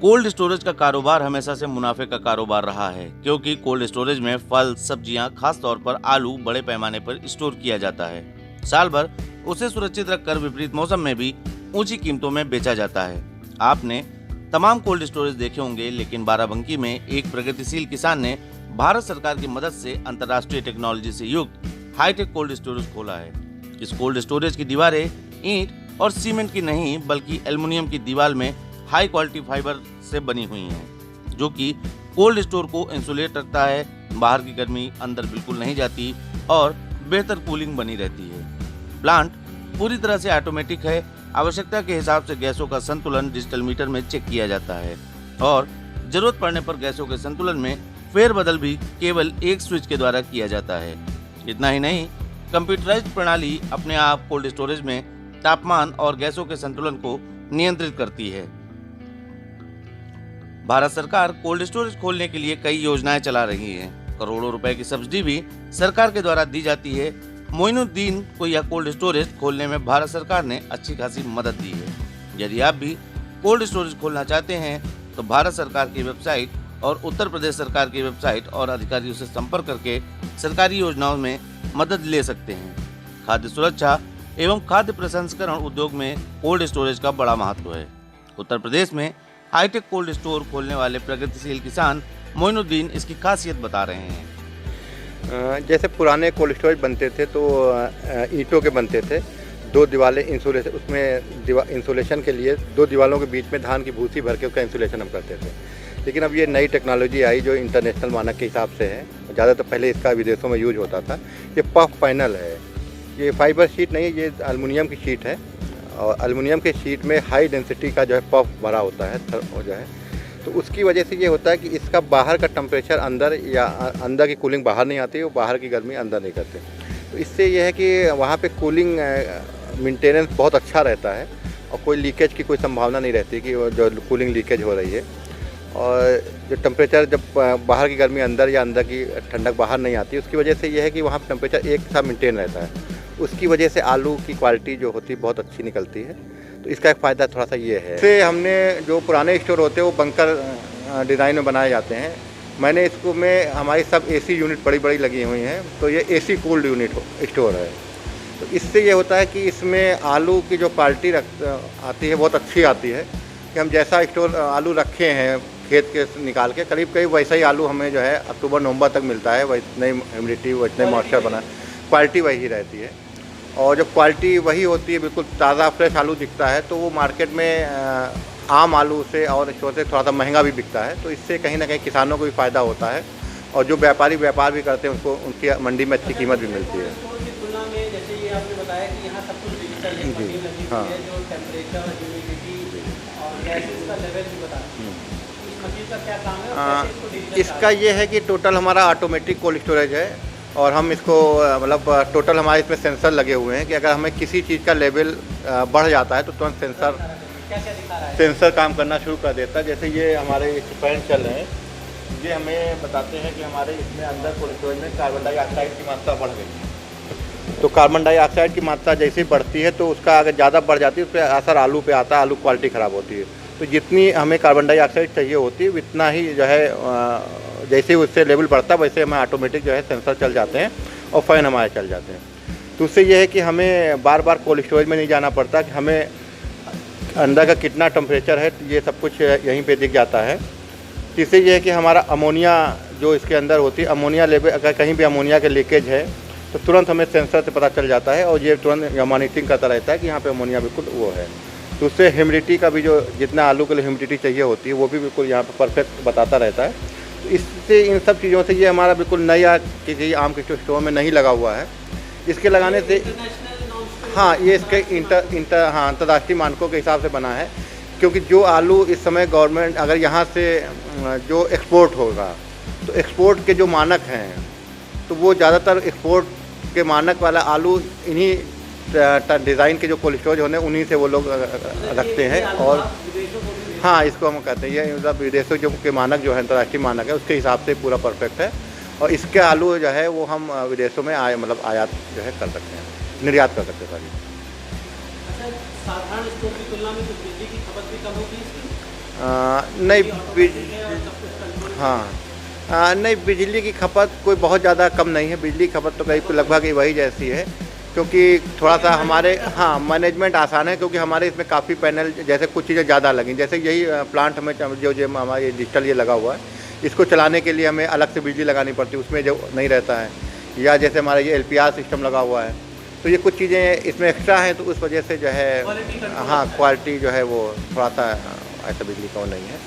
Cold storage का कारोबार हमेशा से मुनाफे का कारोबार रहा है, क्योंकि कोल्ड स्टोरेज में फल, सब्जियां, खास तौर पर आलू बड़े पैमाने पर स्टोर किया जाता है। साल भर उसे सुरक्षित रखकर विपरीत मौसम में भी ऊंची कीमतों में बेचा जाता है। आपने तमाम कोल्ड स्टोरेज देखे होंगे, लेकिन बाराबंकी में एक प्रगतिशील किसान ने भारत सरकार की मदद से अंतर्राष्ट्रीय टेक्नोलॉजी से युक्त हाईटेक कोल्ड स्टोरेज खोला है। इस कोल्ड स्टोरेज की दीवारें ईंट और सीमेंट की नहीं बल्कि एल्युमिनियम की दीवार में हाई क्वालिटी फाइबर से बनी हुई हैं, जो कि कोल्ड स्टोर को इंसुलेट रखता है। बाहर की गर्मी अंदर बिल्कुल नहीं जाती और बेहतर कूलिंग बनी रहती है। प्लांट पूरी तरह से ऑटोमेटिक है। आवश्यकता के हिसाब से गैसों का संतुलन डिजिटल मीटर में चेक किया जाता है और जरूरत पड़ने पर गैसों के संतुलन में फेरबदल भी केवल एक स्विच के द्वारा किया जाता है। इतना ही नहीं, कंप्यूटराइज्ड प्रणाली अपने आप कोल्ड स्टोरेज में तापमान और गैसों के संतुलन को नियंत्रित करती है। भारत सरकार कोल्ड स्टोरेज खोलने के लिए कई योजनाएं चला रही है। करोड़ों रुपए की सब्सिडी भी सरकार के द्वारा दी जाती है। मोइनुद्दीन को यह कोल्ड स्टोरेज खोलने में भारत सरकार ने अच्छी खासी मदद दी है। यदि आप भी कोल्ड स्टोरेज खोलना चाहते हैं तो भारत सरकार की वेबसाइट और उत्तर प्रदेश सरकार की वेबसाइट और अधिकारियों से संपर्क करके सरकारी योजनाओं में मदद ले सकते हैं। खाद्य सुरक्षा एवं खाद्य प्रसंस्करण उद्योग में कोल्ड स्टोरेज का बड़ा महत्व है। उत्तर प्रदेश में हाईटेक कोल्ड स्टोर खोलने वाले प्रगतिशील किसान मोइनुद्दीन इसकी खासियत बता रहे हैं। जैसे पुराने कोल्ड स्टोरेज बनते थे तो ईंटों के बनते थे, दो दीवारें इंसुलेशन, उसमें इंसुलेशन के लिए दो दीवारों के बीच में धान की भूसी भर के उसका इंसुलेशन हम करते थे। लेकिन अब ये नई टेक्नोलॉजी आई जो इंटरनेशनल मानक के हिसाब से है। ज़्यादातर पहले इसका विदेशों में यूज होता था। ये पफ पैनल है, ये फाइबर शीट नहीं, ये एल्युमिनियम की शीट है और एल्युमिनियम के शीट में हाई डेंसिटी का जो है पफ भरा होता है जो है, तो उसकी वजह से ये होता है कि इसका बाहर का टेम्परेचर अंदर या अंदर की कूलिंग बाहर नहीं आती है और बाहर की गर्मी अंदर नहीं करते। तो इससे ये है कि वहाँ पे कूलिंग मेंटेनेंस बहुत अच्छा रहता है और कोई लीकेज की कोई संभावना नहीं रहती कि जो कूलिंग लीकेज हो रही है। और जो टेम्परेचर जब बाहर की गर्मी अंदर या अंदर की ठंडक बाहर नहीं आती, उसकी वजह से ये है कि वहाँ पर टेम्परेचर एक सा मेंटेन रहता है। उसकी वजह से आलू की क्वालिटी जो होती है बहुत अच्छी निकलती है। तो इसका एक फ़ायदा थोड़ा सा ये है। इससे हमने जो पुराने स्टोर होते हैं वो बंकर डिज़ाइन में बनाए जाते हैं। मैंने इसको में हमारी सब एसी यूनिट बड़ी बड़ी लगी हुई हैं, तो ये एसी कूल्ड यूनिट स्टोर है। तो इससे ये होता है कि इसमें आलू की जो क्वालिटी आती है बहुत अच्छी आती है कि हम जैसा स्टोर आलू रखे हैं खेत के निकाल के करीब वैसा ही आलू हमें जो है अक्टूबर नवंबर तक मिलता है। वैसे ह्यूमिडिटी वैसे मॉइस्चर बना, क्वालिटी वही रहती है। और जब क्वालिटी वही होती है, बिल्कुल ताज़ा फ्रेश आलू दिखता है, तो वो मार्केट में आम आलू से और स्टोर से थोड़ा सा महंगा भी बिकता है। तो इससे कहीं ना कहीं किसानों को भी फ़ायदा होता है और जो व्यापारी व्यापार भी करते हैं उनको उनकी मंडी में अच्छी कीमत भी मिलती है। जी हाँ, इसका ये है कि टोटल हमारा ऑटोमेटिक कोल्ड स्टोरेज है और हम इसको मतलब टोटल हमारे इसमें सेंसर लगे हुए हैं कि अगर हमें किसी चीज़ का लेवल बढ़ जाता है तो तुरंत सेंसर काम करना शुरू कर देता है। जैसे ये हमारे फैन चल रहे हैं, ये हमें बताते हैं कि हमारे इसमें अंदर कोल्ड स्टोरेज में कार्बन डाइऑक्साइड की मात्रा बढ़ गई है। तो कार्बन डाइऑक्साइड की मात्रा जैसे ही बढ़ती है तो उसका अगर ज़्यादा बढ़ जाती है उस पर असर आलू पे आता है, आलू क्वालिटी ख़राब होती है। तो जितनी हमें कार्बन डाइऑक्साइड चाहिए होती है उतना ही जो है जैसे ही उससे लेवल बढ़ता है वैसे हमें ऑटोमेटिक जो है सेंसर चल जाते हैं और फ़ैन हमारे चल जाते हैं। तो उससे ये है कि हमें बार बार कोल्ड स्टोरेज में नहीं जाना पड़ता कि हमें अंदर का कितना टेम्परेचर है ये सब कुछ यहीं पे दिख जाता है। इससे ये है कि हमारा अमोनिया जो इसके अंदर होती है, अमोनिया लेवल अगर कहीं भी अमोनिया का लीकेज है तो तुरंत हमें सेंसर से पता चल जाता है और ये तुरंत मॉनिटरिंग करता रहता है कि यहाँ पे अमोनिया बिल्कुल वो है। तो उससे ह्यूमिडिटी का भी जो जितना आलू के लिए ह्यूमिडिटी चाहिए होती है वो भी बिल्कुल यहाँ पे परफेक्ट बताता रहता है। तो इससे इन सब चीज़ों से ये हमारा बिल्कुल नया किसी आम के स्टोर में नहीं लगा हुआ है। इसके लगाने से हाँ, ये इसके अंतर्राष्ट्रीय मानकों के हिसाब से बना है, क्योंकि जो आलू इस समय गवर्नमेंट अगर यहाँ से जो एक्सपोर्ट होगा तो एक्सपोर्ट के जो मानक हैं तो वो ज़्यादातर एक्सपोर्ट के मानक वाला आलू इन्हीं डिज़ाइन के जो कोल्ड स्टोरेज होने उन्हीं से वो लोग रखते हैं। और हाँ, इसको हम कहते हैं ये मतलब विदेशों जो के मानक जो है अंतर्राष्ट्रीय मानक है उसके हिसाब से पूरा परफेक्ट है। और इसके आलू जो है वो हम विदेशों में मतलब आयात जो है कर सकते हैं, निर्यात कर सकते हैं सारी। साधारण स्टोव की तुलना में बिजली की खपत भी कम होगी इसकी? नहीं हाँ नहीं, बिजली की खपत कोई बहुत ज़्यादा कम नहीं है। बिजली की खपत तो करीब लगभग वही जैसी है, क्योंकि थोड़ा सा हमारे मैनेजमेंट आसान है, क्योंकि हमारे इसमें काफ़ी पैनल जैसे कुछ चीज़ें ज़्यादा लगी, जैसे यही प्लांट हमें जो हमारे डिजिटल ये लगा हुआ है, इसको चलाने के लिए हमें अलग से बिजली लगानी पड़ती है, उसमें जो नहीं रहता है। या जैसे हमारा ये LPR सिस्टम लगा हुआ है, तो ये कुछ चीज़ें इसमें एक्स्ट्रा हैं, तो उस वजह से जो है क्वालिटी जो है वो थोड़ा सा ऐसा बिजली का वो नहीं है।